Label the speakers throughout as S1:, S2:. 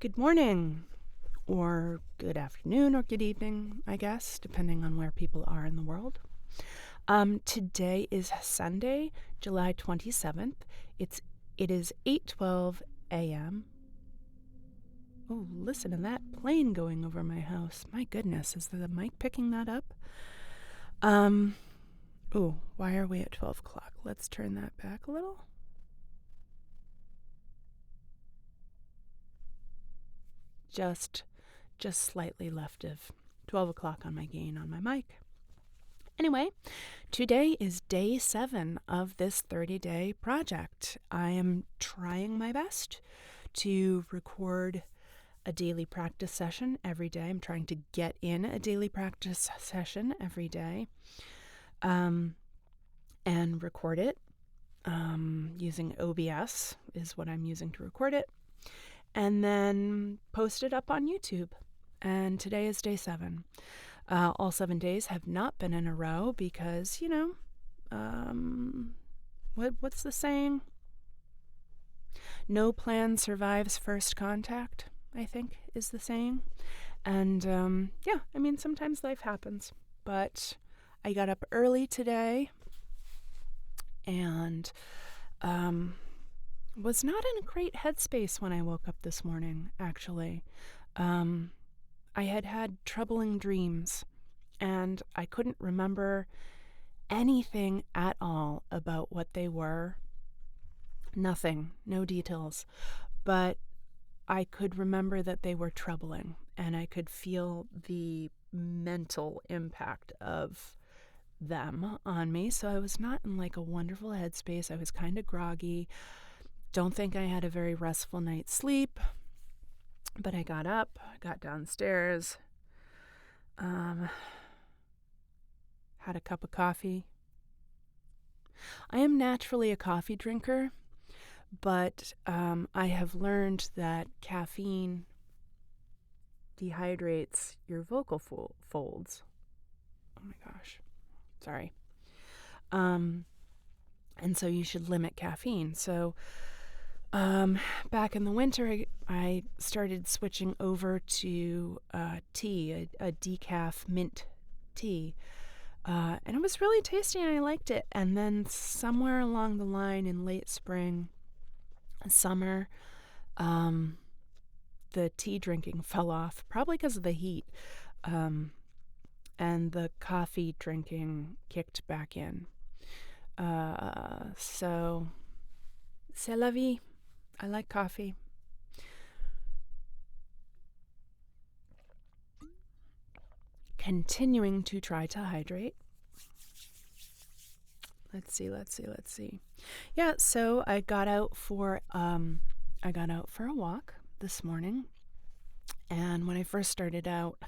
S1: Good morning, or good afternoon, or good evening, I guess, depending on where people are in the world. Today is Sunday, July 27th. It is 8:12 a.m. Oh, listen to that plane going over my house. My goodness, is the mic picking that up? Why are we at 12 o'clock? Let's turn that back a little. Just slightly left of 12 o'clock on my gain on my mic. Anyway, today is day 7 of this 30-day project. I am trying my best to record a daily practice session every day. I'm trying to get in a daily practice session every day and record it using OBS is what I'm using to record it, and then post it up on YouTube. And today is day 7. All 7 days have not been in a row because, what's the saying? No plan survives first contact, I think is the saying. And sometimes life happens. But I got up early today and was not in a great headspace when I woke up this morning, actually. I had troubling dreams, and I couldn't remember anything at all about what they were. Nothing, no details. But I could remember that they were troubling, and I could feel the mental impact of them on me. So I was not in like a wonderful headspace. I was kind of groggy. Don't think I had a very restful night's sleep. But I got up, got downstairs, had a cup of coffee. I am naturally a coffee drinker, but I have learned that caffeine dehydrates your vocal folds. Oh my gosh, sorry. And so you should limit caffeine. So back in the winter, I started switching over to tea, a decaf mint tea. And it was really tasty and I liked it. And then somewhere along the line in late spring, summer, the tea drinking fell off, probably because of the heat. And the coffee drinking kicked back in. So, c'est la vie. I like coffee. Continuing to try to hydrate. Let's see. Yeah, so I got out for a walk this morning. And when I first started out,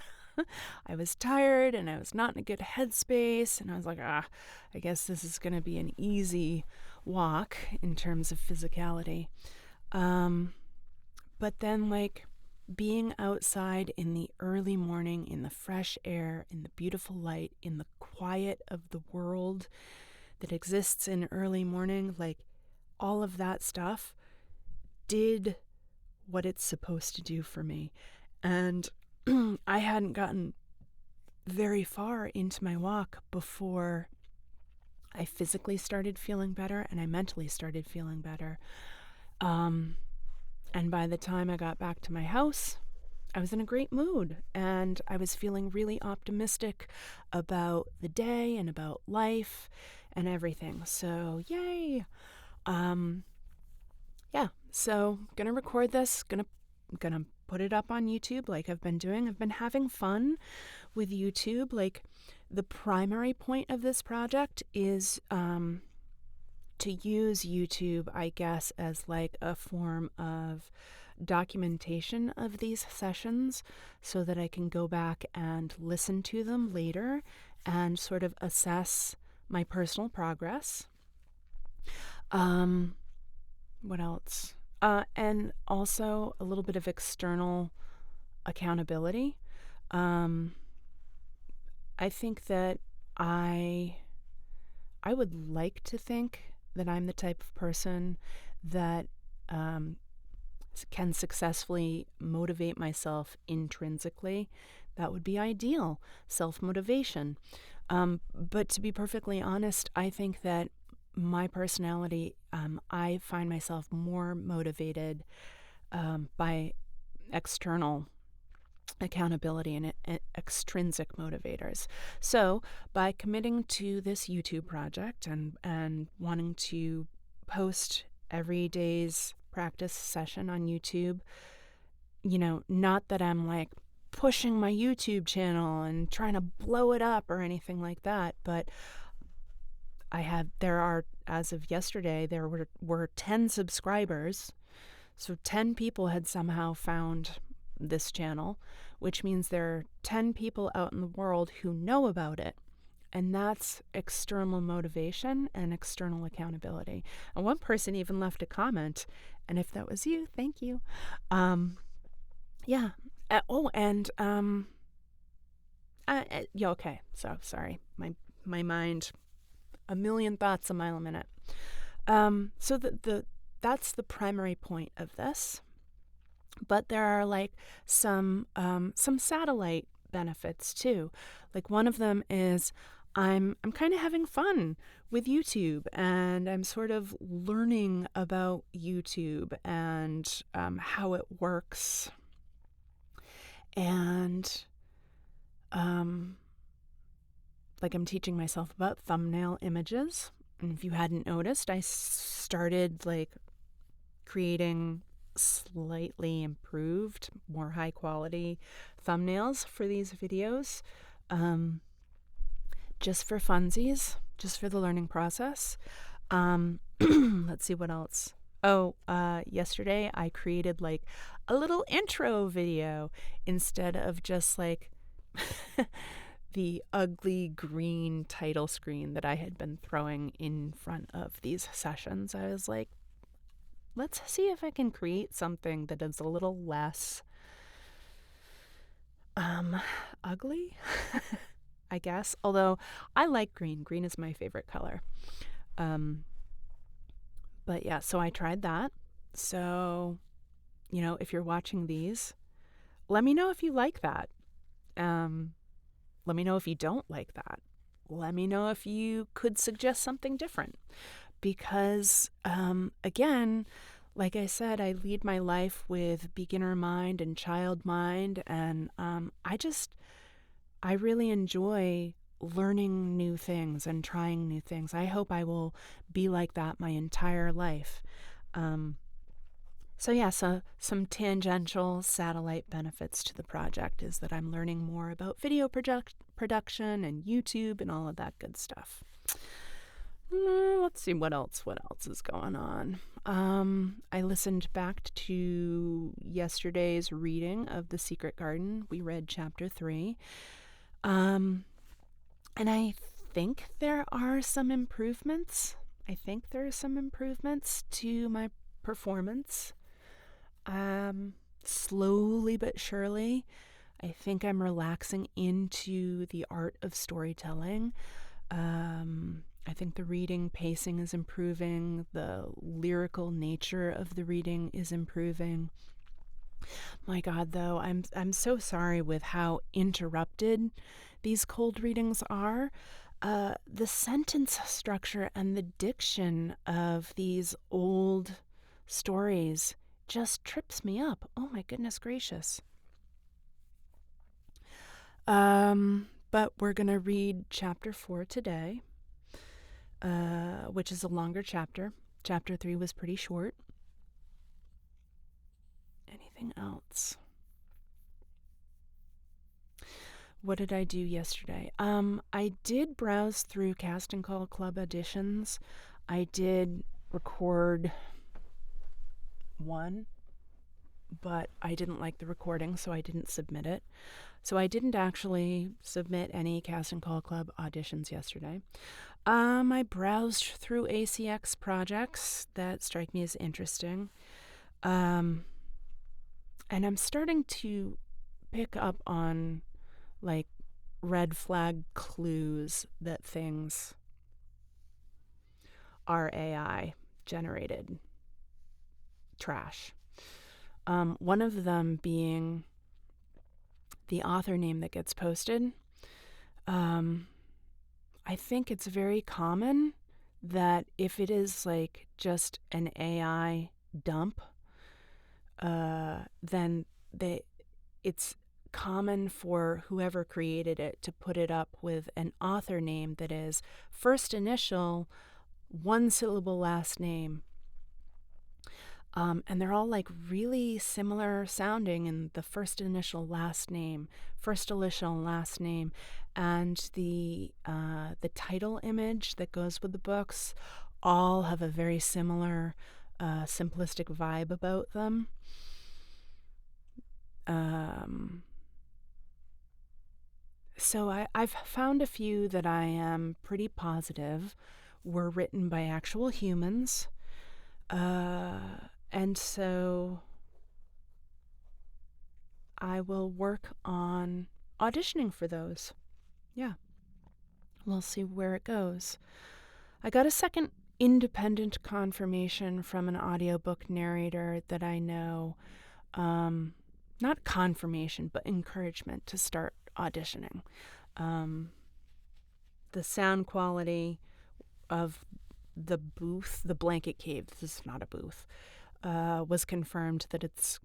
S1: I was tired and I was not in a good headspace, and I was like, I guess this is going to be an easy walk in terms of physicality. But then, like, being outside in the early morning, in the fresh air, in the beautiful light, in the quiet of the world that exists in early morning, like, all of that stuff did what it's supposed to do for me. And I hadn't gotten very far into my walk before I physically started feeling better and I mentally started feeling better. And by the time I got back to my house, I was in a great mood and I was feeling really optimistic about the day and about life and everything. So, yay. So gonna record this, gonna put it up on YouTube like I've been doing. I've been having fun with YouTube. Like, the primary point of this project is to use YouTube, I guess, as like a form of documentation of these sessions so that I can go back and listen to them later and sort of assess my personal progress. What else? And also a little bit of external accountability. I think that I would like to think that I'm the type of person that can successfully motivate myself intrinsically, that would be ideal. Self-motivation. But to be perfectly honest, I think that my personality, I find myself more motivated by external accountability and extrinsic motivators. So by committing to this YouTube project and wanting to post every day's practice session on YouTube, not that I'm like pushing my YouTube channel and trying to blow it up or anything like that, but as of yesterday, there were 10 subscribers. So 10 people had somehow found this channel, which means there are 10 people out in the world who know about it. And that's external motivation and external accountability. And one person even left a comment. And if that was you, thank you. Yeah. Okay. So sorry. My mind, a million thoughts a mile a minute. So that's the primary point of this. But there are like some satellite benefits too. Like one of them is I'm kind of having fun with YouTube, and I'm sort of learning about YouTube and how it works, and like I'm teaching myself about thumbnail images. And if you hadn't noticed, I started like creating slightly improved, more high quality thumbnails for these videos, just for funsies, just for the learning process. Let's see what else. Yesterday I created like a little intro video instead of just like the ugly green title screen that I had been throwing in front of these sessions. I was like, let's see if I can create something that is a little less ugly, I guess. Although I like green. Green is my favorite color. But yeah, so I tried that. So, if you're watching these, let me know if you like that. Let me know if you don't like that. Let me know if you could suggest something different. Because, again, like I said, I lead my life with beginner mind and child mind, and I really enjoy learning new things and trying new things. I hope I will be like that my entire life. So some tangential satellite benefits to the project is that I'm learning more about video production and YouTube and all of that good stuff. Let's see what else is going on. I listened back to yesterday's reading of The Secret Garden. We read chapter 3. And I think there are some improvements. To my performance. Slowly but surely, I think I'm relaxing into the art of storytelling. I think the reading pacing is improving. The lyrical nature of the reading is improving. My God, though, I'm so sorry with how interrupted these cold readings are. The sentence structure and the diction of these old stories just trips me up. Oh my goodness gracious. But we're going to read chapter 4 today, which is a longer chapter. Chapter 3 was pretty short. Anything else? What did I do yesterday? I did browse through Casting Call Club auditions. I did record one, but I didn't like the recording, so I didn't submit it. So I didn't actually submit any Casting Call Club auditions yesterday. I browsed through ACX projects that strike me as interesting. And I'm starting to pick up on like red flag clues that things are AI generated trash. One of them being the author name that gets posted. I think it's very common that if it is like just an AI dump, then it's common for whoever created it to put it up with an author name that is first initial, one syllable last name. And they're all like really similar sounding in the first initial last name, and the title image that goes with the books all have a very similar simplistic vibe about them. So I've found a few that I am pretty positive were written by actual humans. And so I will work on auditioning for those. Yeah. We'll see where it goes. I got a second independent confirmation from an audiobook narrator that I know. Not confirmation, but encouragement to start auditioning. The sound quality of the booth, the blanket cave, this is not a booth, was confirmed that it's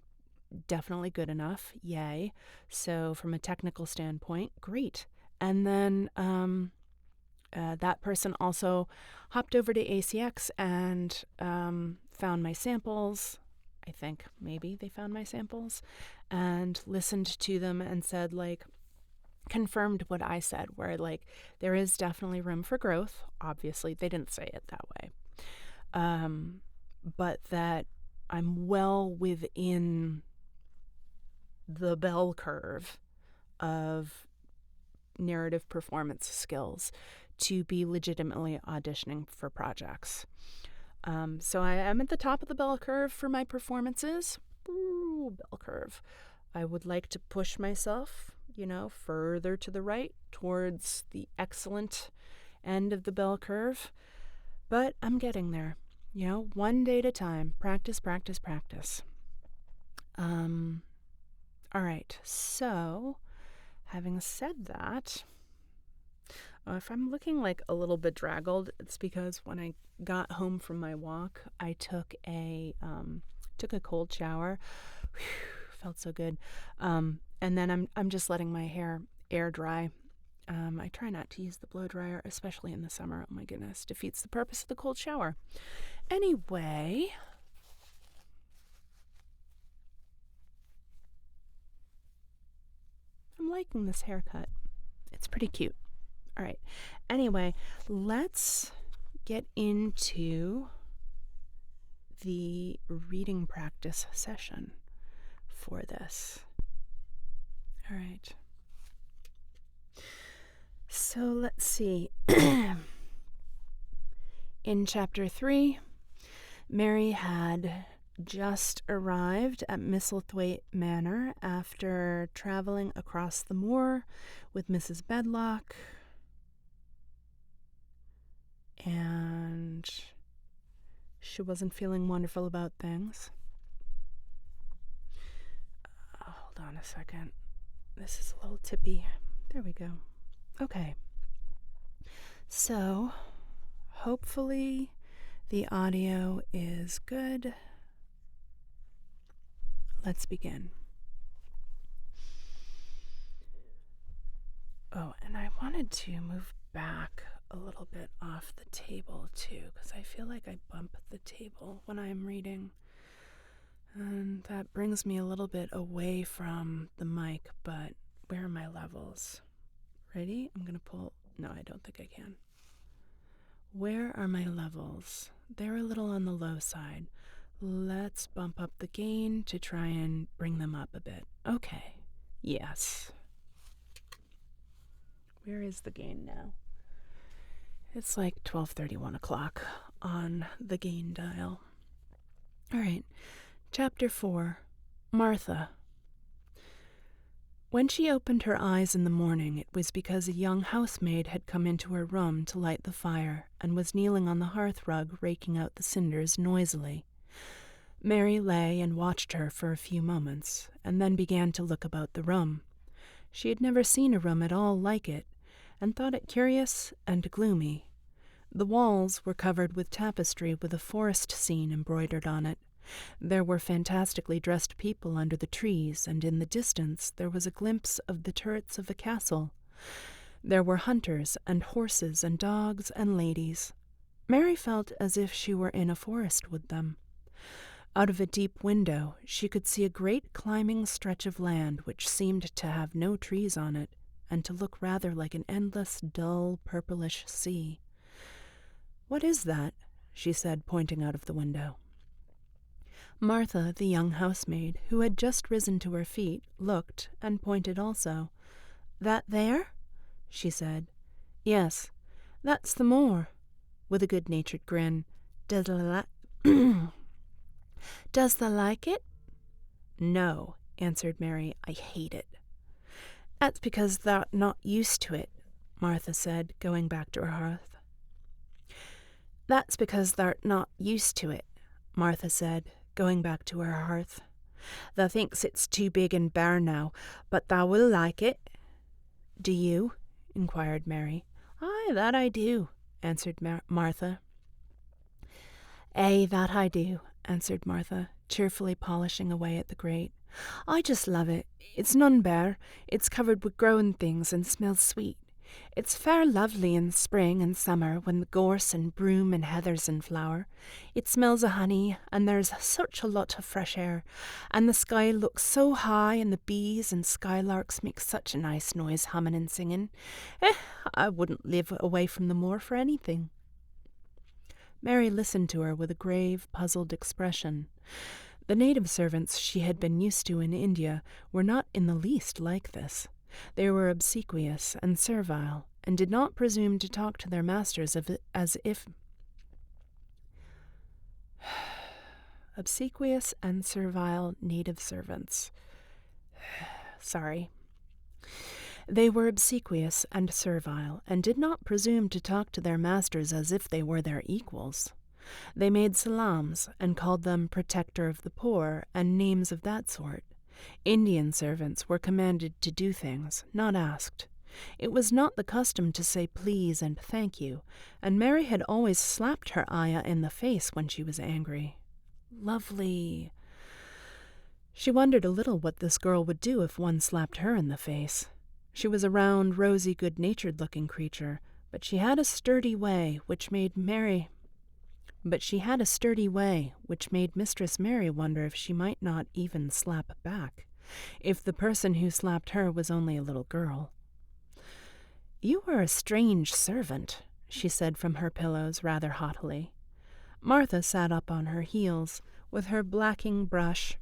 S1: definitely good enough. Yay. So from a technical standpoint, great. And then that person also hopped over to ACX and found my samples. I think maybe they found my samples and listened to them and said, like, confirmed what I said, where like there is definitely room for growth. Obviously, they didn't say it that way. But that I'm well within the bell curve of narrative performance skills to be legitimately auditioning for projects. So I am at the top of the bell curve for my performances. Ooh, bell curve. I would like to push myself, further to the right towards the excellent end of the bell curve. But I'm getting there, one day at a time. Practice, practice, practice. All right. So having said that, if I'm looking like a little bit draggled, it's because when I got home from my walk, I took a cold shower. Whew, felt so good. And then I'm just letting my hair air dry. I try not to use the blow dryer, especially in the summer. Oh my goodness, defeats the purpose of the cold shower. Anyway, I'm liking this haircut. It's pretty cute. All right. Anyway, let's get into the reading practice session for this. All right. So let's see. In chapter 3, Mary had just arrived at Misselthwaite Manor after traveling across the moor with Mrs. Bedlock, and she wasn't feeling wonderful about things. Hold on a second. This is a little tippy. There we go. Okay. So, hopefully the audio is good. Let's begin. Oh, and I wanted to move back a little bit off the table too, because I feel like I bump the table when I'm reading. And that brings me a little bit away from the mic, but where are my levels? Ready? I'm going to pull. No, I don't think I can. Where are my levels? They're a little on the low side. Let's bump up the gain to try and bring them up a bit. Okay. Yes. Where is the gain now? It's like 12:30, 1 o'clock on the gain dial. All right. Chapter 4. Martha. When she opened her eyes in the morning, it was because a young housemaid had come into her room to light the fire and was kneeling on the hearth rug raking out the cinders noisily. Mary lay and watched her for a few moments, and then began to look about the room. She had never seen a room at all like it, and thought it curious and gloomy. The walls were covered with tapestry with a forest scene embroidered on it. There were fantastically dressed people under the trees, and in the distance there was a glimpse of the turrets of a castle. There were hunters and horses and dogs and ladies. Mary felt as if she were in a forest with them. Out of a deep window she could see a great climbing stretch of land which seemed to have no trees on it, and to look rather like an endless, dull, purplish sea. "What is that?" she said, pointing out of the window. Martha, the young housemaid, who had just risen to her feet, looked and pointed also. "That there?" she said. "Yes, that's the moor," with a good-natured grin. Does thou like it?" "No," answered Mary, "I hate it." "That's because thou'rt not used to it," Martha said, going back to her hearth. "That's because thou'rt not used to it," Martha said, going back to her hearth. "Thou thinks it's too big and bare now, but thou will like it." "Do you?" inquired Mary. "Aye, that I do," answered Martha. "Aye, that I do," answered Martha, cheerfully polishing away at the grate. "I just love it. It's none bare. It's covered with growing things and smells sweet. It's fair lovely in spring and summer when the gorse and broom and heather's in flower. It smells of honey, and there's such a lot of fresh air, and the sky looks so high, and the bees and skylarks make such a nice noise humming and singing. I wouldn't live away from the moor for anything." Mary listened to her with a grave, puzzled expression. The native servants she had been used to in India were not in the least like this. They were obsequious and servile, and did not presume to talk to their masters as if... Obsequious and servile native servants. They were obsequious and servile, and did not presume to talk to their masters as if they were their equals. They made salams, and called them protector of the poor, and names of that sort. Indian servants were commanded to do things, not asked. It was not the custom to say please and thank you, and Mary had always slapped her ayah in the face when she was angry. Lovely. She wondered a little what this girl would do if one slapped her in the face. She was a round, rosy, good-natured-looking creature, but she had a sturdy way which made Mistress Mary wonder if she might not even slap back, if the person who slapped her was only a little girl. "You are a strange servant," she said from her pillows rather haughtily. Martha sat up on her heels with her blacking brush.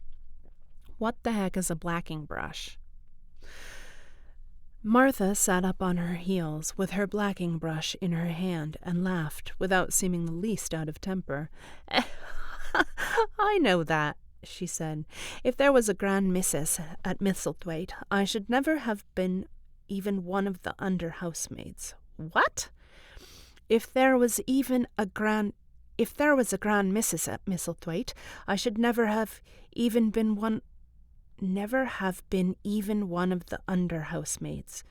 S1: What the heck is a blacking brush? Martha sat up on her heels with her blacking brush in her hand and laughed without seeming the least out of temper. "I know that," she said. "If there was a grand missus at Misselthwaite, I should never have been even one of the under housemaids." "What?" If there was a grand missus at Misselthwaite, I should never have been even one of the under housemaids.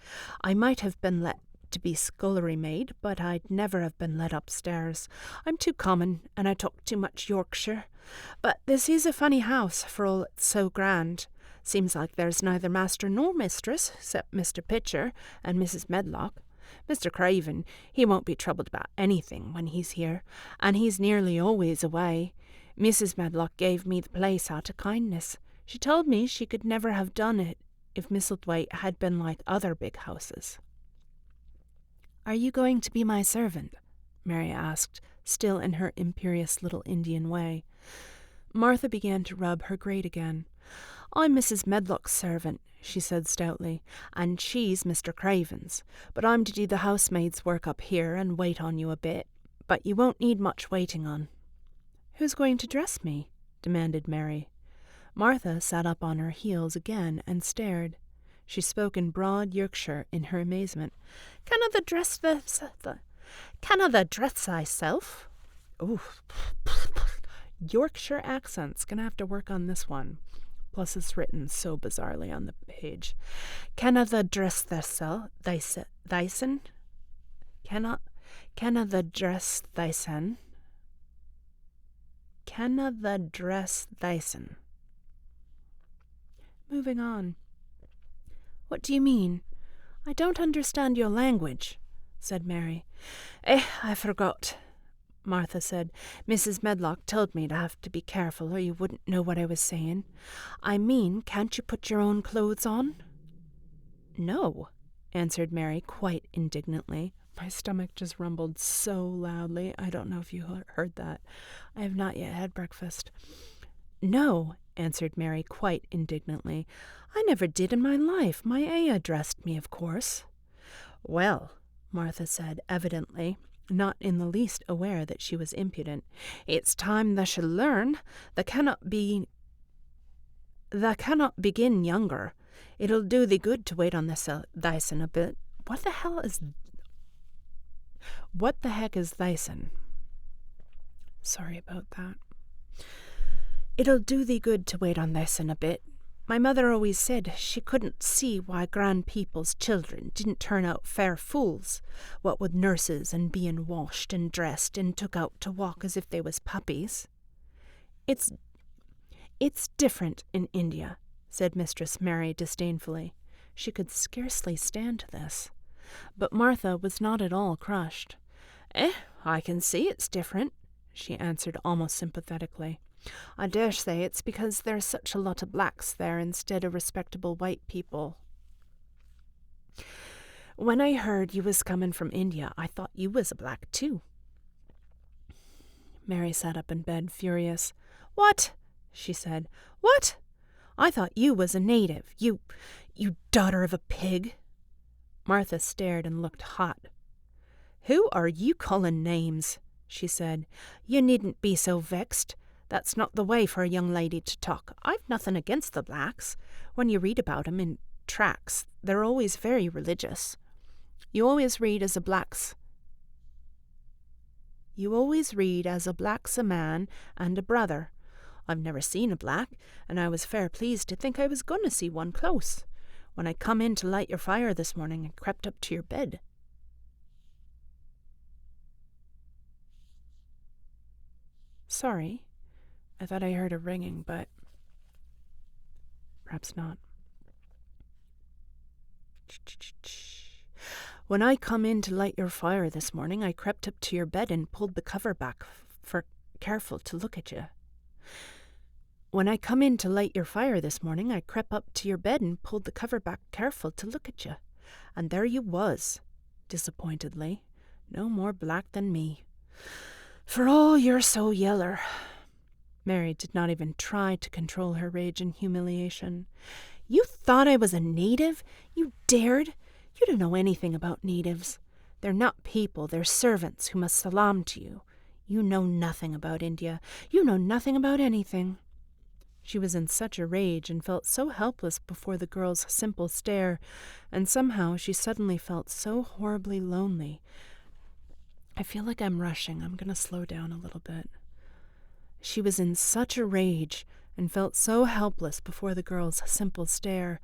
S1: I might have been let to be scullery maid, but I'd never have been let upstairs. I'm too common, and I talk too much Yorkshire. But this is a funny house, for all it's so grand. Seems like there's neither master nor mistress, except Mr. Pitcher and Mrs. Medlock. Mr. Craven, he won't be troubled about anything when he's here, and he's nearly always away. Mrs. Medlock gave me the place out of kindness. She told me she could never have done it if Misselthwaite had been like other big houses." "Are you going to be my servant?" Mary asked, still in her imperious little Indian way. Martha began to rub her grate again. "I'm Mrs. Medlock's servant," she said stoutly, "and she's Mr. Craven's. But I'm to do the housemaid's work up here and wait on you a bit. But you won't need much waiting on." "Who's going to dress me?" demanded Mary. Martha sat up on her heels again and stared. She spoke in broad Yorkshire in her amazement. Canna thou dress thyself?" "Oh, Yorkshire accent's gonna have to work on this one. Plus, it's written so bizarrely on the page. Canna the dress thysen? Canna the dress thysen? Canna the dress thysen? Moving on. What do you mean? I don't understand your language, said Mary. I forgot, Martha said. Mrs. Medlock told me to have to be careful or you wouldn't know what I was saying. I mean, can't you put your own clothes on? No, answered Mary quite indignantly. My stomach just rumbled so loudly. I don't know if you heard that. I have not yet had breakfast. No, answered Mary quite indignantly. I never did in my life. My Aya dressed me, of course. Well, Martha said, evidently not in the least aware that she was impudent, it's time thou should learn. Thou cannot begin younger. It'll do thee good to wait on thysen a bit. What the heck is thysen? Sorry about that. It'll do thee good to wait on thysen a bit. My mother always said she couldn't see why grand people's children didn't turn out fair fools, what with nurses and being washed and dressed and took out to walk as if they was puppies. It's different in India, said Mistress Mary disdainfully. She could scarcely stand this. But Martha was not at all crushed. I can see it's different, she answered almost sympathetically. I dare say it's because there's such a lot of blacks there instead of respectable white people. When I heard you was coming from India, I thought you was a black too. Mary sat up in bed, furious. What? She said. What? I thought you was a native. You daughter of a pig. Martha stared and looked hot. Who are you calling names? She said. You needn't be so vexed. That's not the way for a young lady to talk. I've nothing against the blacks. When you read about 'em in tracts, they're always very religious. You always read as a black's a man and a brother. I've never seen a black, and I was fair pleased to think I was going to see one close. When I come in to light your fire this morning and crept up to your bed. Sorry. I thought I heard a ringing, but perhaps not. When I come in to light your fire this morning, I crept up to your bed and pulled the cover back for careful to look at you. When I come in to light your fire this morning, I crept up to your bed and pulled the cover back careful to look at you. And there you was, disappointedly, no more black than me. For all you're so yeller. Mary did not even try to control her rage and humiliation. You thought I was a native? You dared? You don't know anything about natives. They're not people, they're servants who must salaam to you. You know nothing about India. You know nothing about anything. She was in such a rage and felt so helpless before the girl's simple stare, and somehow she suddenly felt so horribly lonely. I feel like I'm rushing. I'm going to slow down a little bit. She was in such a rage and felt so helpless before the girl's simple stare,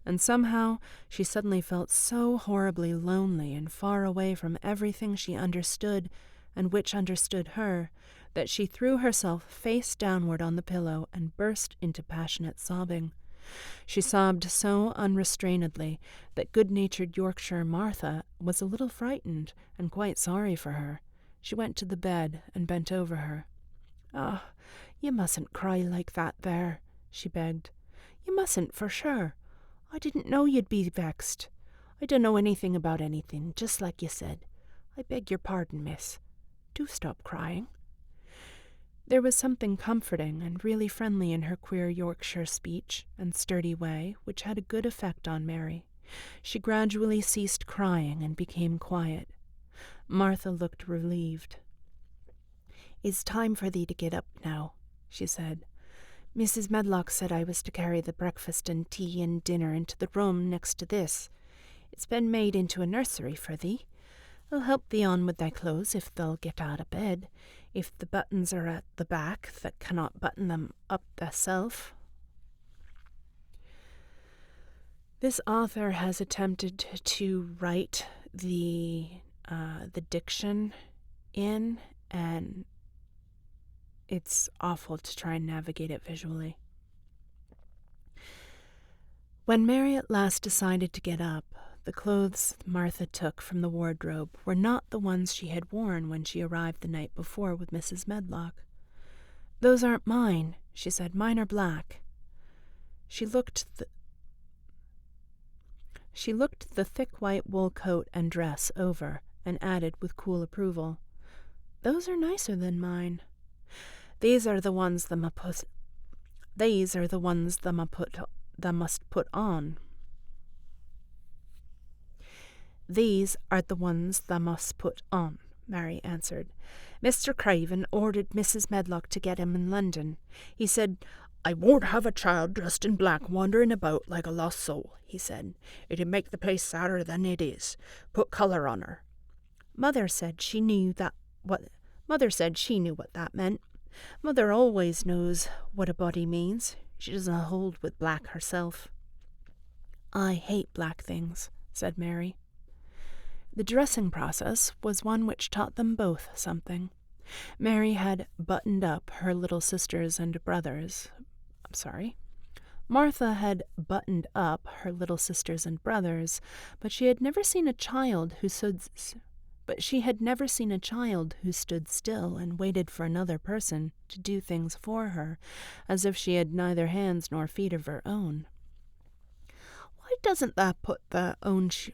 S1: and somehow she suddenly felt so horribly lonely and far away from everything she understood and which understood her, that she threw herself face downward on the pillow and burst into passionate sobbing. She sobbed so unrestrainedly that good-natured Yorkshire Martha was a little frightened and quite sorry for her. She went to the bed and bent over her. "Ah, you mustn't cry like that there," she begged. "You mustn't, for sure. I didn't know you'd be vexed. I don't know anything about anything, just like you said. I beg your pardon, miss. Do stop crying." There was something comforting and really friendly in her queer Yorkshire speech and sturdy way, which had a good effect on Mary. She gradually ceased crying and became quiet. Martha looked relieved. "It's time for thee to get up now," she said. "Mrs. Medlock said I was to carry the breakfast and tea and dinner into the room next to this. It's been made into a nursery for thee. I'll help thee on with thy clothes if thou'll get out of bed. If the buttons are at the back, that cannot button them up thyself. This author has attempted to write the diction in, and it's awful to try and navigate it visually. When Mary at last decided to get up, the clothes Martha took from the wardrobe were not the ones she had worn when she arrived the night before with Mrs. Medlock. "Those aren't mine," she said. "Mine are black." She looked the thick white wool coat and dress over and added with cool approval, "Those are nicer than mine. These are the ones thou must put on. These are the ones thou must put on," Mary answered. "Mr. Craven ordered Mrs. Medlock to get 'em in London. He said, 'I won't have a child dressed in black wandering about like a lost soul,' he said. 'It'd make the place sadder than it is. Put colour on her.' Mother said she knew what that meant. Mother always knows what a body means. She doesn't hold with black herself." "I hate black things," said Mary. The dressing process was one which taught them both something. Mary had buttoned up her little sisters and brothers. Martha had buttoned up her little sisters and brothers, but she had never seen a child who stood still and waited for another person to do things for her, as if she had neither hands nor feet of her own. Why doesn't thou put the own shoes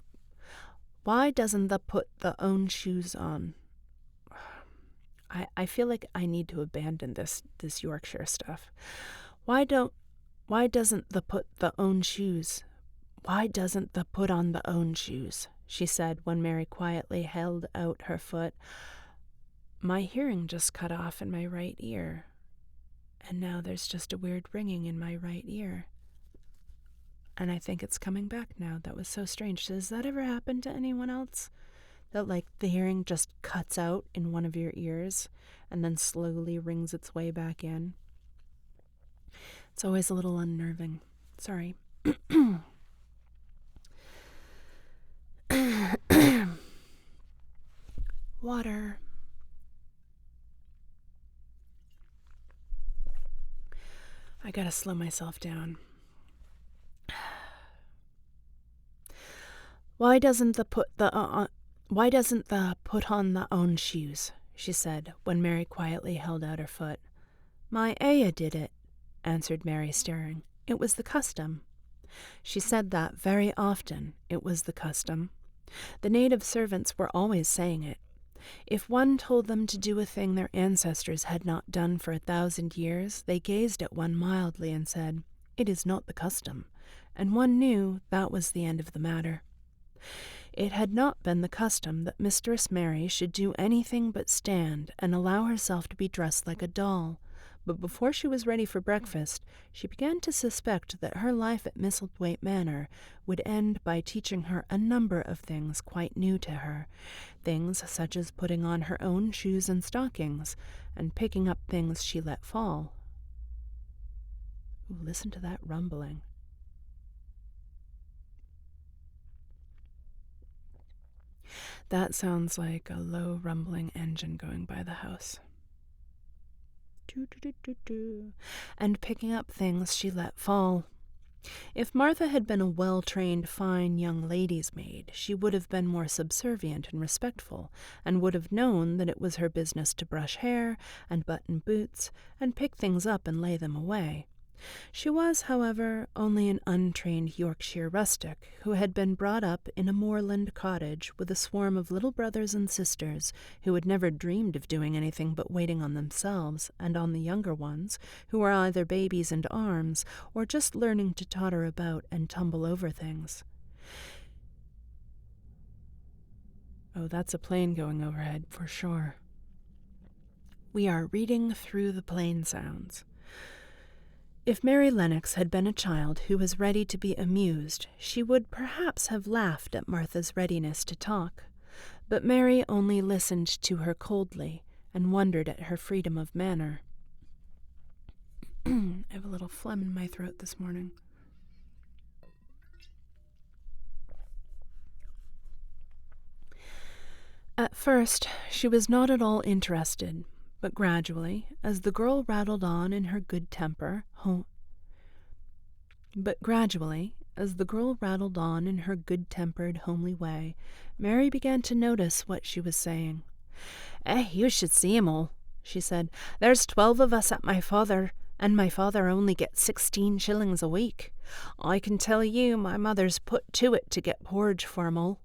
S1: on? I feel like I need to abandon this Yorkshire stuff. Why doesn't the put on the own shoes? She said when Mary quietly held out her foot. My hearing just cut off in my right ear, and now there's just a weird ringing in my right ear. And I think it's coming back now. That was so strange. Does that ever happen to anyone else? That, like, the hearing just cuts out in one of your ears and then slowly rings its way back in? It's always a little unnerving. Sorry. Water. I gotta slow myself down. Why doesn't the put on the own shoes? She said when Mary quietly held out her foot. My Aya did it, answered Mary, staring. It was the custom. She said that very often. It was the custom. The native servants were always saying it. If one told them to do a thing their ancestors had not done for 1,000 years, they gazed at one mildly and said, "It is not the custom," and one knew that was the end of the matter. It had not been the custom that Mistress Mary should do anything but stand and allow herself to be dressed like a doll, but before she was ready for breakfast, she began to suspect that her life at Misselthwaite Manor would end by teaching her a number of things quite new to her, things such as putting on her own shoes and stockings, and picking up things she let fall. Ooh, listen to that rumbling. That sounds like a low rumbling engine going by the house. And picking up things she let fall. If Martha had been a well-trained, fine young lady's maid, she would have been more subservient and respectful, and would have known that it was her business to brush hair and button boots and pick things up and lay them away. She was, however, only an untrained Yorkshire rustic who had been brought up in a moorland cottage with a swarm of little brothers and sisters who had never dreamed of doing anything but waiting on themselves and on the younger ones, who were either babies in arms or just learning to totter about and tumble over things. Oh, that's a plane going overhead, for sure. We are reading through the plane sounds. If Mary Lennox had been a child who was ready to be amused, she would perhaps have laughed at Martha's readiness to talk. But Mary only listened to her coldly and wondered at her freedom of manner. I have a little phlegm in my throat this morning. At first, she was not at all interested, but gradually, as the girl rattled on in her good-tempered, homely way, Mary began to notice what she was saying. You should see 'em all," she said. "There's 12 of us at my father, and my father only gets 16 shillings a week. I can tell you my mother's put to it to get porridge for 'em all.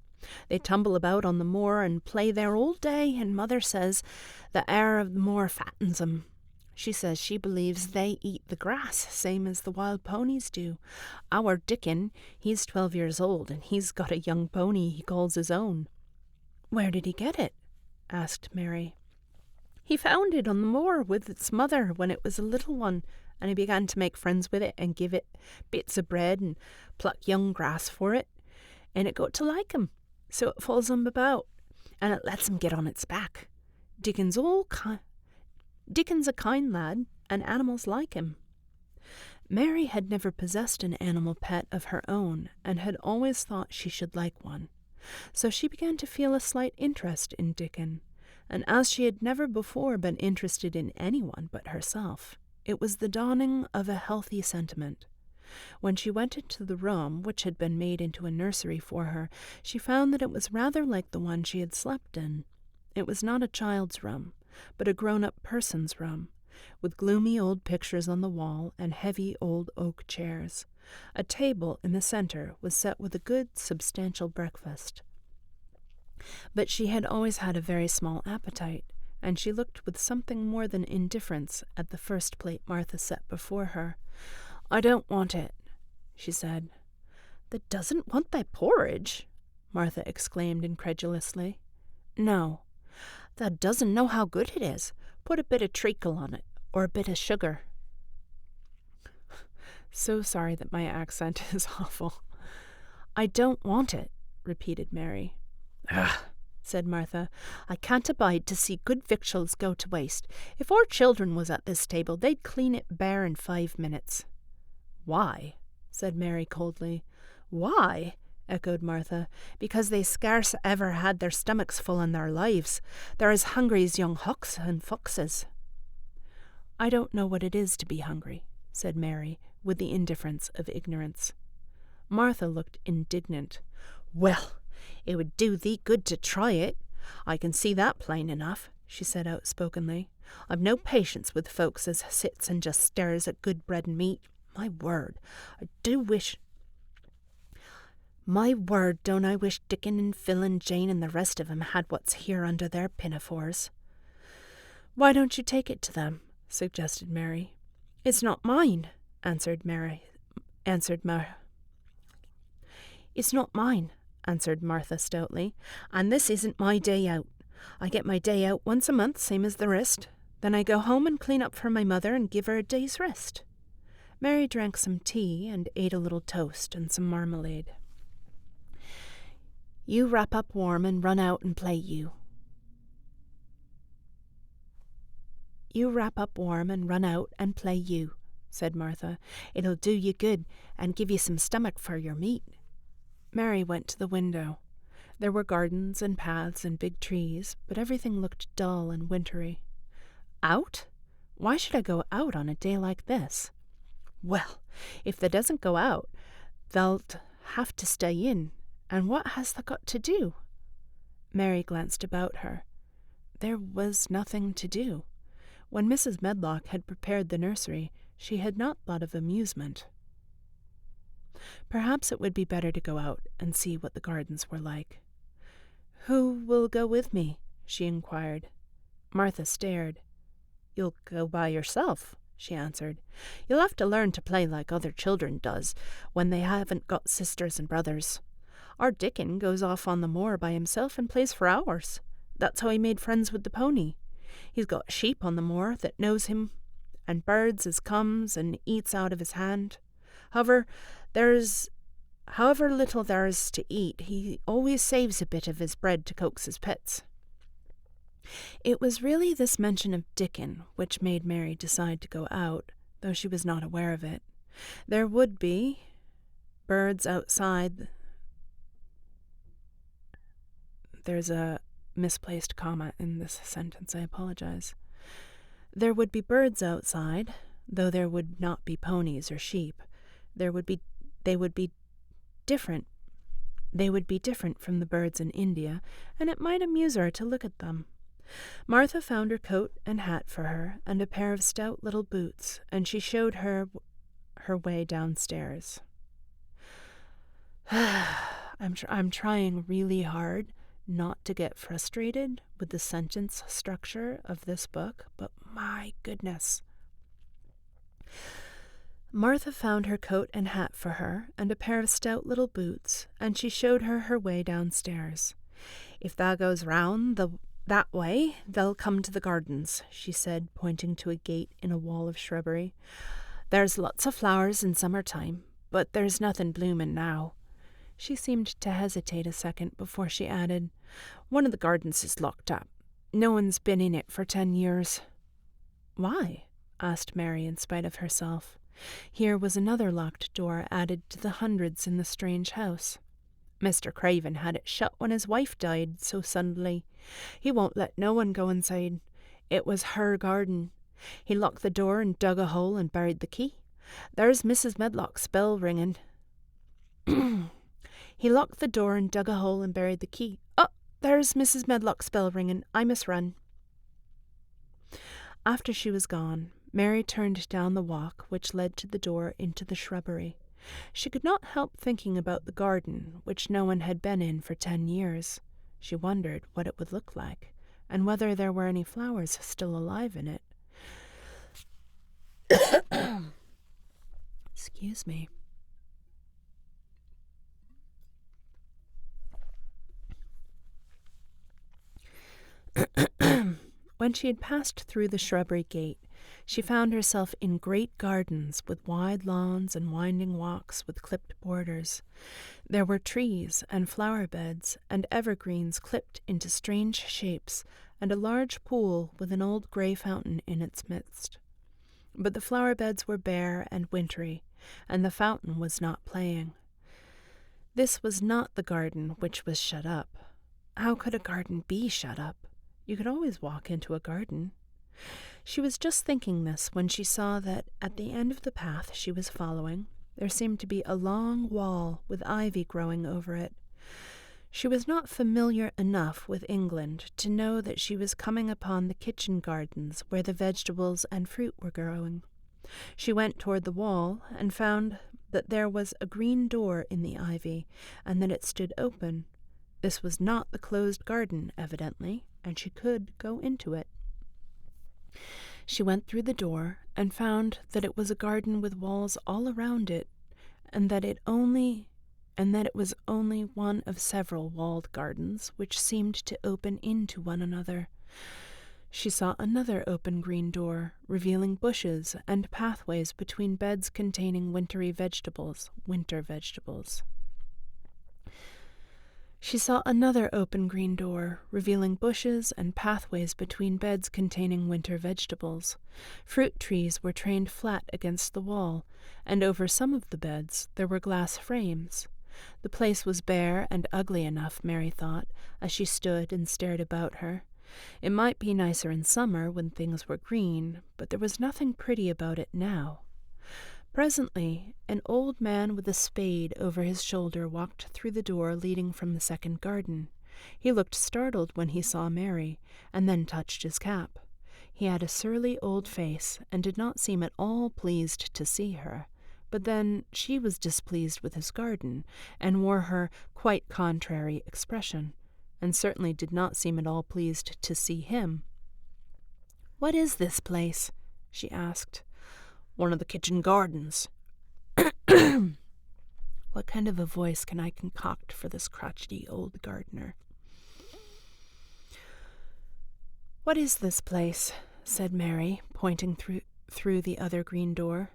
S1: They tumble about on the moor and play there all day, and mother says the air of the moor fattens 'em. She says she believes they eat the grass, same as the wild ponies do. Our Dickon, he's 12 years old, and he's got a young pony he calls his own." "Where did he get it?" asked Mary. "He found it on the moor with its mother when it was a little one, and he began to make friends with it and give it bits of bread and pluck young grass for it, and it got to like him. So it follows him about, and it lets him get on its back. Dickon's a kind lad, and animals like him." Mary had never possessed an animal pet of her own, and had always thought she should like one. So she began to feel a slight interest in Dickon, and as she had never before been interested in anyone but herself, it was the dawning of a healthy sentiment. When she went into the room, which had been made into a nursery for her, she found that it was rather like the one she had slept in. It was not a child's room, but a grown-up person's room, with gloomy old pictures on the wall and heavy old oak chairs. A table in the center was set with a good, substantial breakfast. But she had always had a very small appetite, and she looked with something more than indifference at the first plate Martha set before her. "I don't want it," she said. "Thou doesn't want thy porridge?" Martha exclaimed incredulously. "No. Thou doesn't know how good it is. Put a bit of treacle on it, or a bit of sugar." So sorry that my accent is awful. "I don't want it," repeated Mary. "Ugh," said Martha. "I can't abide to see good victuals go to waste. If our children was at this table, they'd clean it bare in 5 minutes." "Why?" said Mary coldly. "Why?" echoed Martha. "Because they scarce ever had their stomachs full in their lives. They're as hungry as young hawks and foxes." "I don't know what it is to be hungry," said Mary, with the indifference of ignorance. Martha looked indignant. "Well, it would do thee good to try it. I can see that plain enough," she said outspokenly. "I've no patience with folks as sits and just stares at good bread and meat. My word, don't I wish Dickon and Phil and Jane and the rest of 'em had what's here under their pinafores." "Why don't you take it to them?" suggested Mary. "It's not mine," answered Martha stoutly, "and this isn't my day out. I get my day out once a month, same as the rest. Then I go home and clean up for my mother and give her a day's rest." Mary drank some tea and ate a little toast and some marmalade. "You wrap up warm and run out and play, you." "You wrap up warm and run out and play, you," said Martha. "It'll do you good and give you some stomach for your meat." Mary went to the window. There were gardens and paths and big trees, but everything looked dull and wintry. "Out? Why should I go out on a day like this?" "Well, if thou doesn't go out, thou'lt have to stay in, and what hast thou got to do?" Mary glanced about her. There was nothing to do. When Mrs. Medlock had prepared the nursery, she had not thought of amusement. Perhaps it would be better to go out and see what the gardens were like. "Who will go with me?" she inquired. Martha stared. "You'll go by yourself," she answered. "You'll have to learn to play like other children does when they haven't got sisters and brothers. Our Dickon goes off on the moor by himself and plays for hours. That's how he made friends with the pony. He's got sheep on the moor that knows him, and birds as comes and eats out of his hand. However, there's However little there's to eat, he always saves a bit of his bread to coax his pets." It was really this mention of Dickon which made Mary decide to go out, though she was not aware of it. There would be birds outside. There's a misplaced comma in this sentence, I apologize. There would be birds outside, though there would not be ponies or sheep. They would be different. They would be different from the birds in India, and it might amuse her to look at them. Martha found her coat and hat for her, and a pair of stout little boots, and she showed her way downstairs. I'm trying really hard not to get frustrated with the sentence structure of this book, but my goodness. Martha found her coat and hat for her, and a pair of stout little boots, and she showed her way downstairs. "If thou goes round that way, they'll come to the gardens," she said, pointing to a gate in a wall of shrubbery. "There's lots of flowers in summer time, but there's nothing bloomin' now." She seemed to hesitate a second before she added, "One of the gardens is locked up. No one's been in it for 10 years. "Why?" asked Mary in spite of herself. Here was another locked door added to the hundreds in the strange house. "Mr. Craven had it shut when his wife died so suddenly. He won't let no one go inside. It was her garden. He locked the door and dug a hole and buried the key. There's Mrs. Medlock's bell ringing." He locked the door and dug a hole and buried the key. "Oh, there's Mrs. Medlock's bell ringing. I must run." After she was gone, Mary turned down the walk which led to the door into the shrubbery. She could not help thinking about the garden, which no one had been in for 10 years. She wondered what it would look like, and whether there were any flowers still alive in it. Excuse me. When she had passed through the shrubbery gate, she found herself in great gardens with wide lawns and winding walks with clipped borders. There were trees and flower beds and evergreens clipped into strange shapes, and a large pool with an old grey fountain in its midst. But the flower beds were bare and wintry, and the fountain was not playing. This was not the garden which was shut up. How could a garden be shut up? You could always walk into a garden. She was just thinking this when she saw that at the end of the path she was following, there seemed to be a long wall with ivy growing over it. She was not familiar enough with England to know that she was coming upon the kitchen gardens where the vegetables and fruit were growing. She went toward the wall and found that there was a green door in the ivy, and that it stood open. This was not the closed garden, evidently, and she could go into it. She went through the door and found that it was a garden with walls all around it, and that it was only one of several walled gardens which seemed to open into one another. She saw another open green door, revealing bushes and pathways between beds containing winter vegetables. She saw another open green door, revealing bushes and pathways between beds containing winter vegetables. Fruit trees were trained flat against the wall, and over some of the beds there were glass frames. The place was bare and ugly enough, Mary thought, as she stood and stared about her. It might be nicer in summer when things were green, but there was nothing pretty about it now. Presently, an old man with a spade over his shoulder walked through the door leading from the second garden. He looked startled when he saw Mary, and then touched his cap. He had a surly old face, and did not seem at all pleased to see her. But then she was displeased with his garden, and wore her quite contrary expression, and certainly did not seem at all pleased to see him. "What is this place?" she asked. "One of the kitchen gardens." What kind of a voice can I concoct for this crotchety old gardener? "What is this place?" said Mary, pointing through the other green door.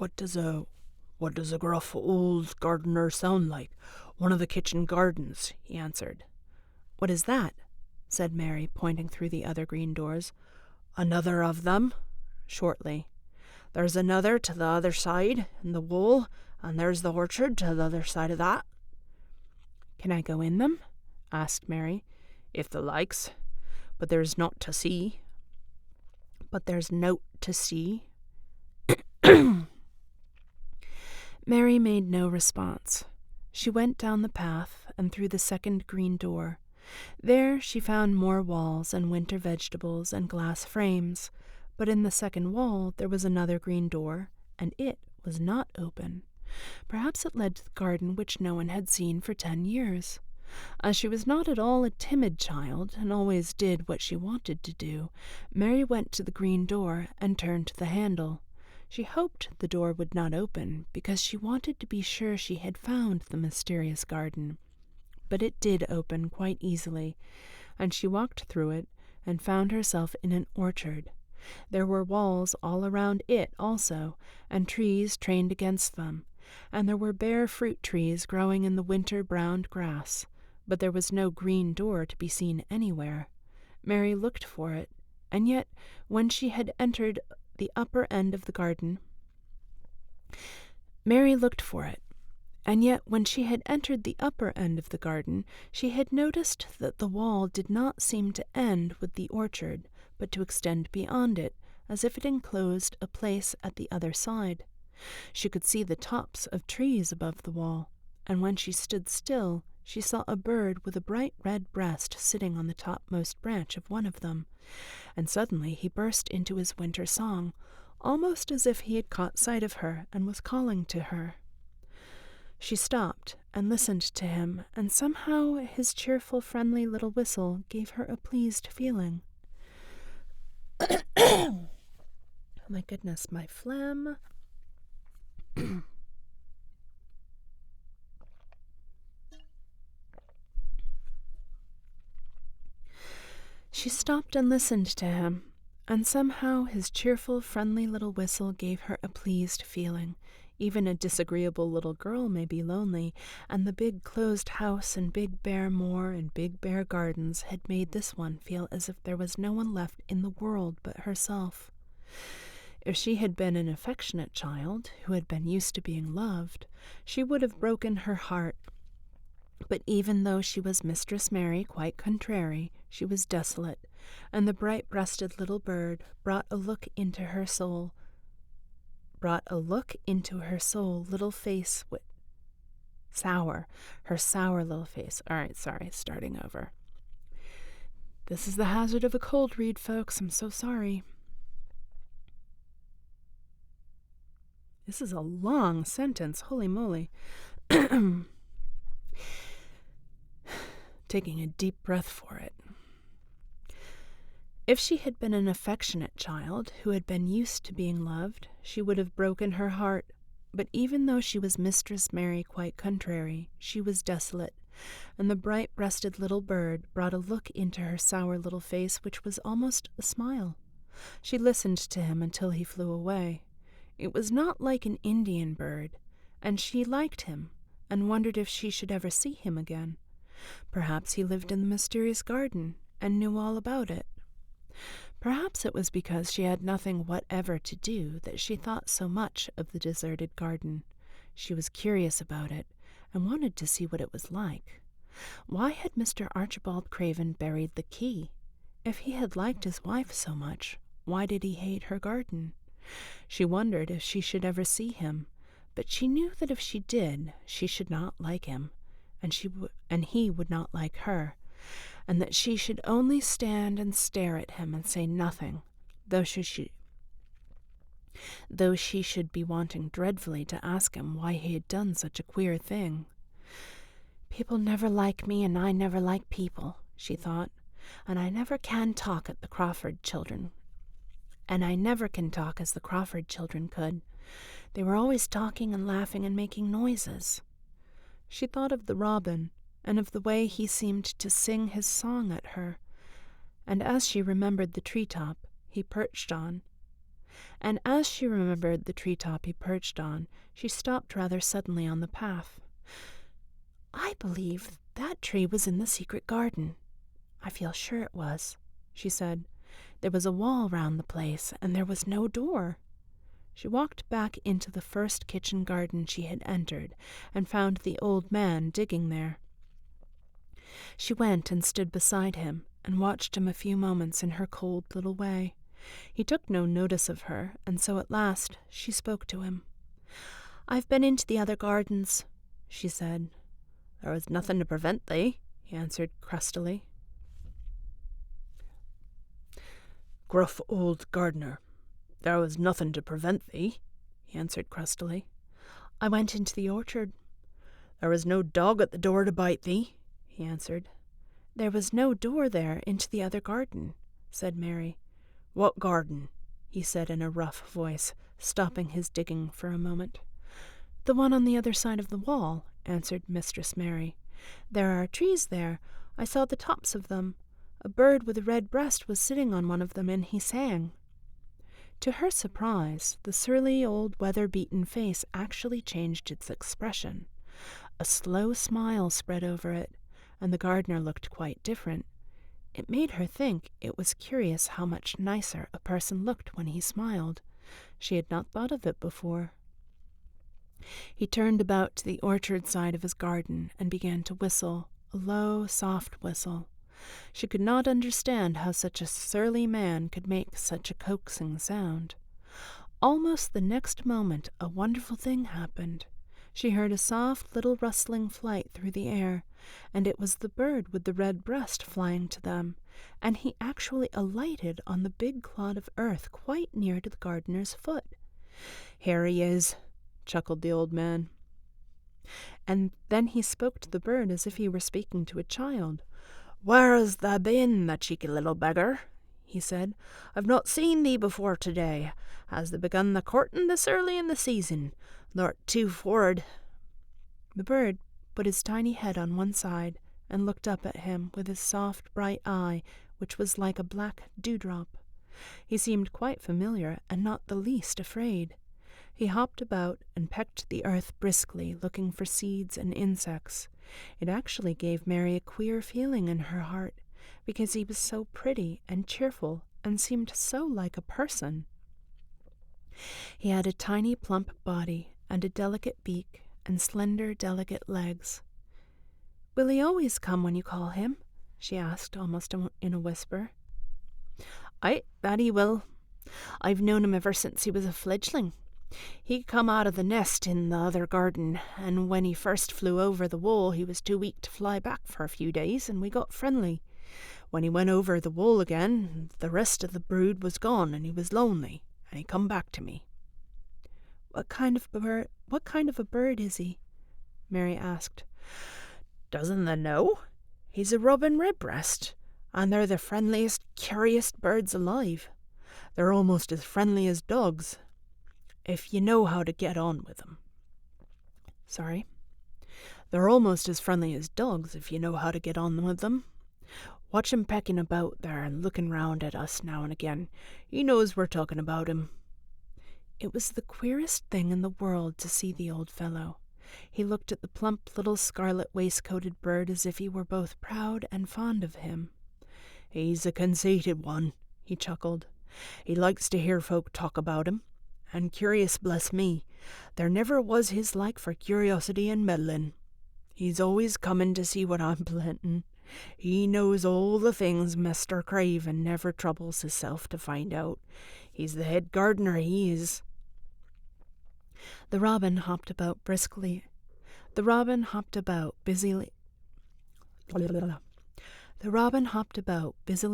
S1: What does a gruff old gardener sound like? One of the kitchen gardens," he answered. "What is that?" said Mary, pointing through the other green doors. "Another of them," shortly. "There's another to the other side, in the wall, and there's the orchard to the other side of that." "Can I go in them?" asked Mary. "If the likes. But there's naught to see." "But there's nought to see?" Mary made no response. She went down the path and through the second green door. There she found more walls and winter vegetables and glass frames, but in the second wall there was another green door, and it was not open. Perhaps it led to the garden which no one had seen for 10 years. As she was not at all a timid child, and always did what she wanted to do, Mary went to the green door and turned the handle. She hoped the door would not open, because she wanted to be sure she had found the mysterious garden. But it did open quite easily, and she walked through it and found herself in an orchard. There were walls all around it also, and trees trained against them, and there were bare fruit trees growing in the winter-browned grass, but there was no green door to be seen anywhere. Mary looked for it, and yet when she had entered the upper end of the garden, she had noticed that the wall did not seem to end with the orchard, but to extend beyond it, as if it enclosed a place at the other side. She could see the tops of trees above the wall, and when she stood still, she saw a bird with a bright red breast sitting on the topmost branch of one of them, and suddenly he burst into his winter song, almost as if he had caught sight of her and was calling to her. She stopped and listened to him, and somehow his cheerful, friendly little whistle gave her a pleased feeling. Oh my goodness, my phlegm. She stopped and listened to him, and somehow his cheerful, friendly little whistle gave her a pleased feeling. Even a disagreeable little girl may be lonely, and the big closed house and big bare moor and big bare gardens had made this one feel as if there was no one left in the world but herself. If she had been an affectionate child, who had been used to being loved, she would have broken her heart. But even though she was Mistress Mary quite contrary, she was desolate, and the bright-breasted little bird brought a look into her soul, little face with her sour little face. All right, sorry, starting over. This is the hazard of a cold read, folks. I'm so sorry. This is a long sentence. Holy moly. Taking a deep breath for it. If she had been an affectionate child who had been used to being loved, she would have broken her heart. But even though she was Mistress Mary quite contrary, she was desolate, and the bright-breasted little bird brought a look into her sour little face which was almost a smile. She listened to him until he flew away. It was not like an Indian bird, and she liked him, and wondered if she should ever see him again. Perhaps he lived in the mysterious garden, and knew all about it. Perhaps it was because she had nothing whatever to do that she thought so much of the deserted garden. She was curious about it, and wanted to see what it was like. Why had Mr. Archibald Craven buried the key? If he had liked his wife so much, why did he hate her garden? She wondered if she should ever see him, but she knew that if she did, she should not like him, and he would not like her, and that she should only stand and stare at him and say nothing, though she should be wanting dreadfully to ask him why he had done such a queer thing. "People never like me, and I never like people," she thought, "and I never can talk as the Crawford children could. They were always talking and laughing and making noises." She thought of the robin, and of the way he seemed to sing his song at her, and as she remembered the treetop he perched on, and as she remembered the treetop he perched on, she stopped rather suddenly on the path. "I believe that tree was in the secret garden. I feel sure it was," she said. "There was a wall round the place, and there was no door." She walked back into the first kitchen garden she had entered, and found the old man digging there. She went and stood beside him, and watched him a few moments in her cold little way. He took no notice of her, and so at last she spoke to him. "I've been into the other gardens," she said. "There was nothing to prevent thee," he answered crustily. "Gruff old gardener, there was nothing to prevent thee," he answered crustily. "I went into the orchard." "There was no dog at the door to bite thee," he answered. "There was no door there into the other garden," said Mary. "What garden?" he said in a rough voice, stopping his digging for a moment. "The one on the other side of the wall," answered Mistress Mary. "There are trees there. I saw the tops of them. A bird with a red breast was sitting on one of them, and he sang." To her surprise, the surly old weather-beaten face actually changed its expression. A slow smile spread over it, and the gardener looked quite different. It made her think it was curious how much nicer a person looked when he smiled. She had not thought of it before. He turned about to the orchard side of his garden and began to whistle, a low, soft whistle. She could not understand how such a surly man could make such a coaxing sound. Almost the next moment a wonderful thing happened. She heard a soft little rustling flight through the air, and it was the bird with the red breast flying to them, and he actually alighted on the big clod of earth quite near to the gardener's foot. "Here he is," chuckled the old man. And then he spoke to the bird as if he were speaking to a child. "Where has thou been, the cheeky little beggar?" he said. "I've not seen thee before today. Has thou begun the courting this early in the season? Thou'rt too forward." The bird put his tiny head on one side and looked up at him with his soft, bright eye, which was like a black dewdrop. He seemed quite familiar and not the least afraid. He hopped about and pecked the earth briskly, looking for seeds and insects. It actually gave Mary a queer feeling in her heart, because he was so pretty and cheerful and seemed so like a person. He had a tiny plump body and a delicate beak and slender, delicate legs. "Will he always come when you call him?" she asked, almost in a whisper. "Aye, that he will. I've known him ever since he was a fledgling. He come out of the nest in the other garden, and when he first flew over the wall he was too weak to fly back for a few days, and we got friendly. When he went over the wall again, the rest of the brood was gone, and he was lonely, and he come back to me." What kind of a bird is he?" Mary asked. "Doesn't thou know? He's a robin redbreast, and they're the friendliest, curious birds alive. They're almost as friendly as dogs, if you know how to get on with them." "Sorry?" "They're almost as friendly as dogs, if you know how to get on with them. Watch him pecking about there and looking round at us now and again. He knows we're talking about him." It was the queerest thing in the world to see the old fellow. He looked at the plump little scarlet waistcoated bird as if he were both proud and fond of him. "He's a conceited one," he chuckled. "He likes to hear folk talk about him. And curious, bless me, there never was his like for curiosity and meddling. He's always coming to see what I'm planting. He knows all the things Mr. Craven never troubles hisself to find out. He's the head gardener, he is." The robin hopped about busily. The robin hopped about busily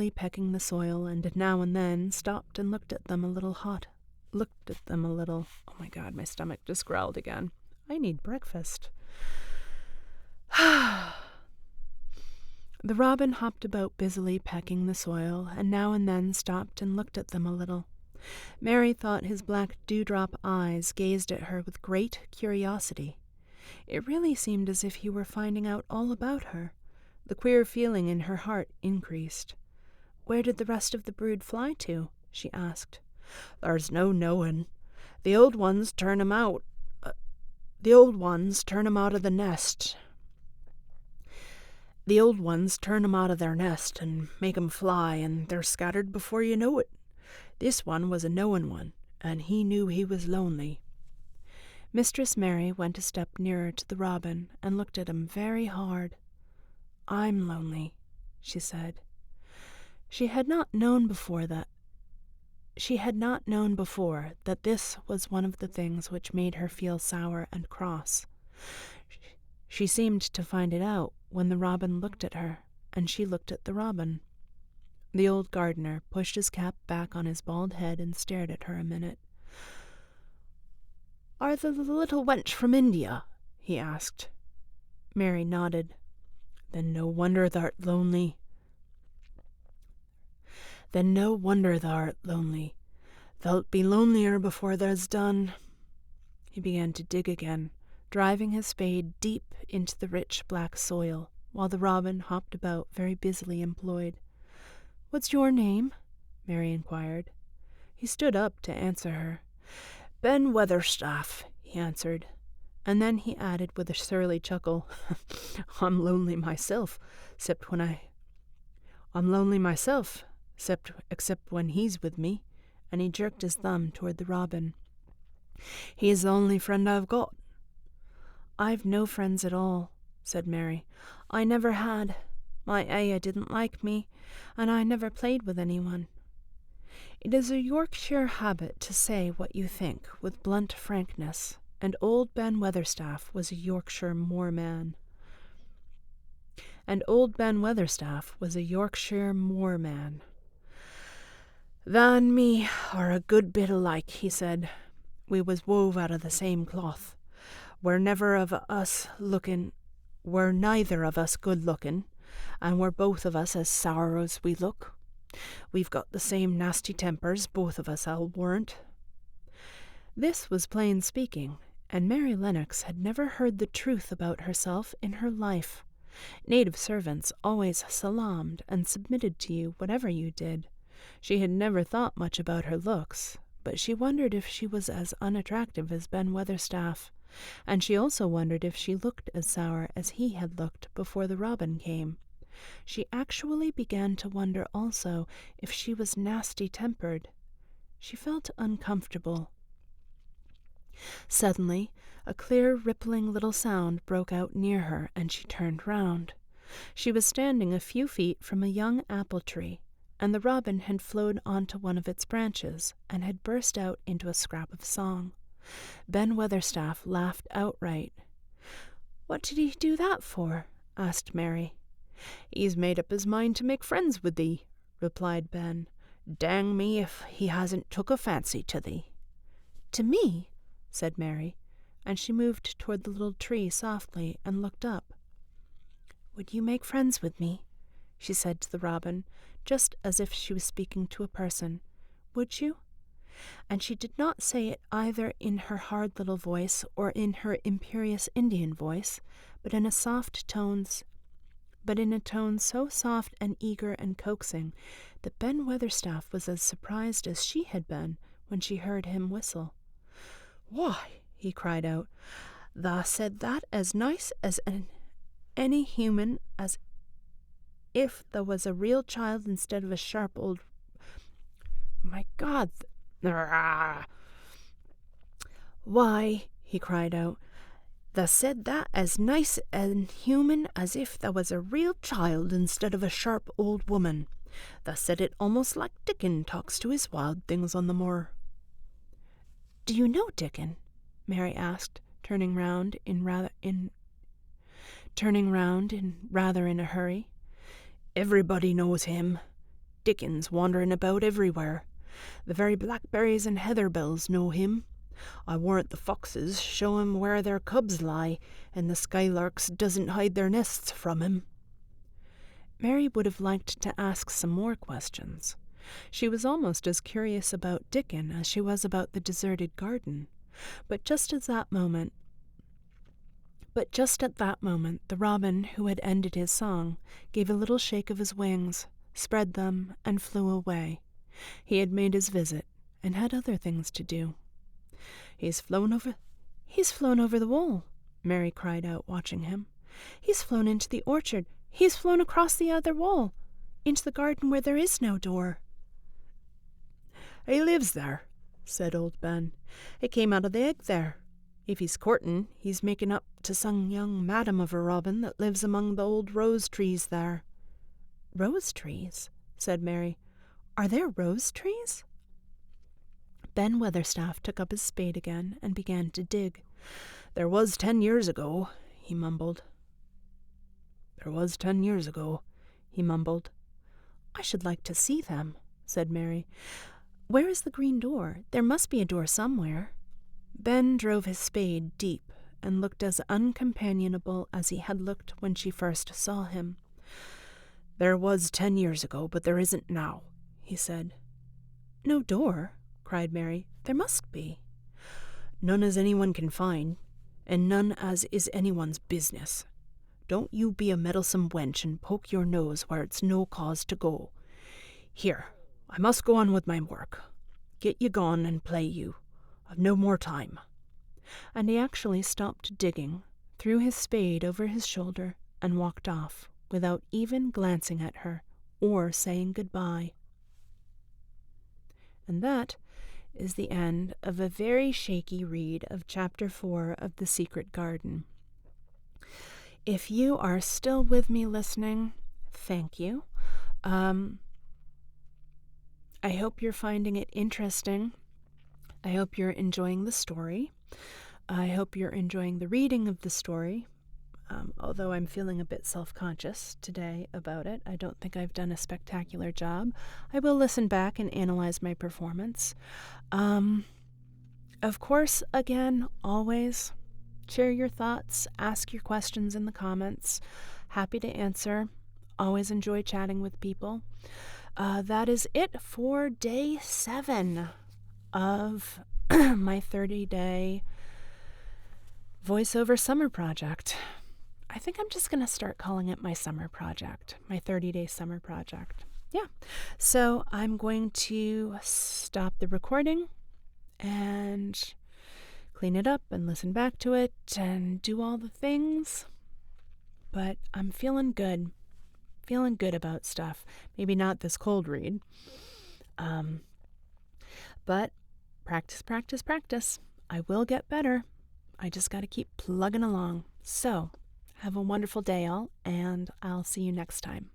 S1: pecking the soil, and now and then stopped and looked at them a little. Oh my God, my stomach just growled again. I need breakfast. The robin hopped about busily pecking the soil, and now and then stopped and looked at them a little. Mary thought his black dewdrop eyes gazed at her with great curiosity. It really seemed as if he were finding out all about her. The queer feeling in her heart increased. "Where did the rest of the brood fly to?" she asked. There's no knowing. The old ones turn 'em out. The old ones turn 'em out of the nest. The old ones turn 'em out of their nest and make 'em fly, and they're scattered before you know it. This one was a knowing one, and he knew he was lonely." Mistress Mary went a step nearer to the robin and looked at him very hard. "I'm lonely," she said. She had not known before that this was one of the things which made her feel sour and cross. She seemed to find it out when the robin looked at her, and she looked at the robin. The old gardener pushed his cap back on his bald head and stared at her a minute. "Are the little wench from India?" he asked. Mary nodded. "Then no wonder thou'rt lonely. Thou'lt be lonelier before there's done." He began to dig again, driving his spade deep into the rich black soil, while the robin hopped about very busily employed. "What's your name?" Mary inquired. He stood up to answer her. "Ben Weatherstaff," he answered, and then he added with a surly chuckle, "I'm lonely myself, except when he's with me," and he jerked his thumb toward the robin. "He's the only friend I've got." "I've no friends at all," said Mary. "I never had. My Aya didn't like me, and I never played with anyone." It is a Yorkshire habit to say what you think with blunt frankness, and old Ben Weatherstaff was a Yorkshire moorman. "Tha and me are a good bit alike," he said. "We was wove out of the same cloth. We're neither of us good looking, and we're both of us as sour as we look. We've got the same nasty tempers, both of us, I'll warrant." This was plain speaking, and Mary Lennox had never heard the truth about herself in her life. Native servants always salaamed and submitted to you whatever you did. She had never thought much about her looks, but she wondered if she was as unattractive as Ben Weatherstaff, and she also wondered if she looked as sour as he had looked before the robin came. She actually began to wonder also if she was nasty-tempered. She felt uncomfortable. Suddenly, a clear, rippling little sound broke out near her, and she turned round. She was standing a few feet from a young apple tree, and the robin had flown onto one of its branches and had burst out into a scrap of song. Ben Weatherstaff laughed outright. "What did he do that for?" asked Mary. "He's made up his mind to make friends with thee," replied Ben. "Dang me if he hasn't took a fancy to thee." "To me?" said Mary, and she moved toward the little tree softly and looked up. "Would you make friends with me?" she said to the robin, just as if she was speaking to a person. "Would you?" And she did not say it either in her hard little voice or in her imperious Indian voice, but in a tone so soft and eager and coaxing that Ben Weatherstaff was as surprised as she had been when she heard him whistle. "Why," he cried out, "tha said that as nice as any human, as if tha was a real child instead of a sharp old... My God! Why," he cried out, "tha said that as nice and human as if tha was a real child instead of a sharp old woman. Tha said it almost like Dickon talks to his wild things on the moor." "Do you know Dickon?" Mary asked, turning round in rather in a hurry. "Everybody knows him. Dickon's wandering about everywhere. The very blackberries and heatherbells know him. I warrant the foxes show him where their cubs lie, and the skylarks doesn't hide their nests from him." Mary would have liked to ask some more questions. She was almost as curious about Dickon as she was about the deserted garden. But just at that moment, the robin who had ended his song gave a little shake of his wings, spread them, and flew away. He had made his visit, and had other things to do. He's flown over the wall, Mary cried out, watching him. He's flown into the orchard. He's flown across the other wall, into the garden where there is no door. He lives there, said old Ben. It came out of the egg there. If he's courtin', he's making up to some young madam of a robin that lives among the old rose trees there. Rose trees, said Mary. Are there rose trees? Ben Weatherstaff took up his spade again and began to dig. There was 10 years ago, he mumbled. There was 10 years ago, he mumbled. I should like to see them, said Mary. Where is the green door? There must be a door somewhere. Ben drove his spade deep and looked as uncompanionable as he had looked when she first saw him. There was 10 years ago, but there isn't now, he said. No door, cried Mary. There must be. None as anyone can find, and none as is anyone's business. Don't you be a meddlesome wench and poke your nose where it's no cause to go. Here, I must go on with my work. Get you gone and play you. I've no more time. And he actually stopped digging, threw his spade over his shoulder, and walked off, without even glancing at her or saying goodbye. And that is the end of a very shaky read of Chapter 4 of The Secret Garden. If you are still with me listening, thank you. I hope you're finding it interesting. I hope you're enjoying the story. I hope you're enjoying the reading of the story. Although I'm feeling a bit self-conscious today about it. I don't think I've done a spectacular job. I will listen back and analyze my performance. Of course, again, always share your thoughts, ask your questions in the comments. Happy to answer. Always enjoy chatting with people. That is it for day 7 of my 30-day voiceover summer project. I think I'm just going to start calling it my summer project, my 30-day summer project. Yeah. So I'm going to stop the recording and clean it up and listen back to it and do all the things. But I'm feeling good about stuff. Maybe not this cold read. But practice. I will get better. I just got to keep plugging along. So, have a wonderful day, all, and I'll see you next time.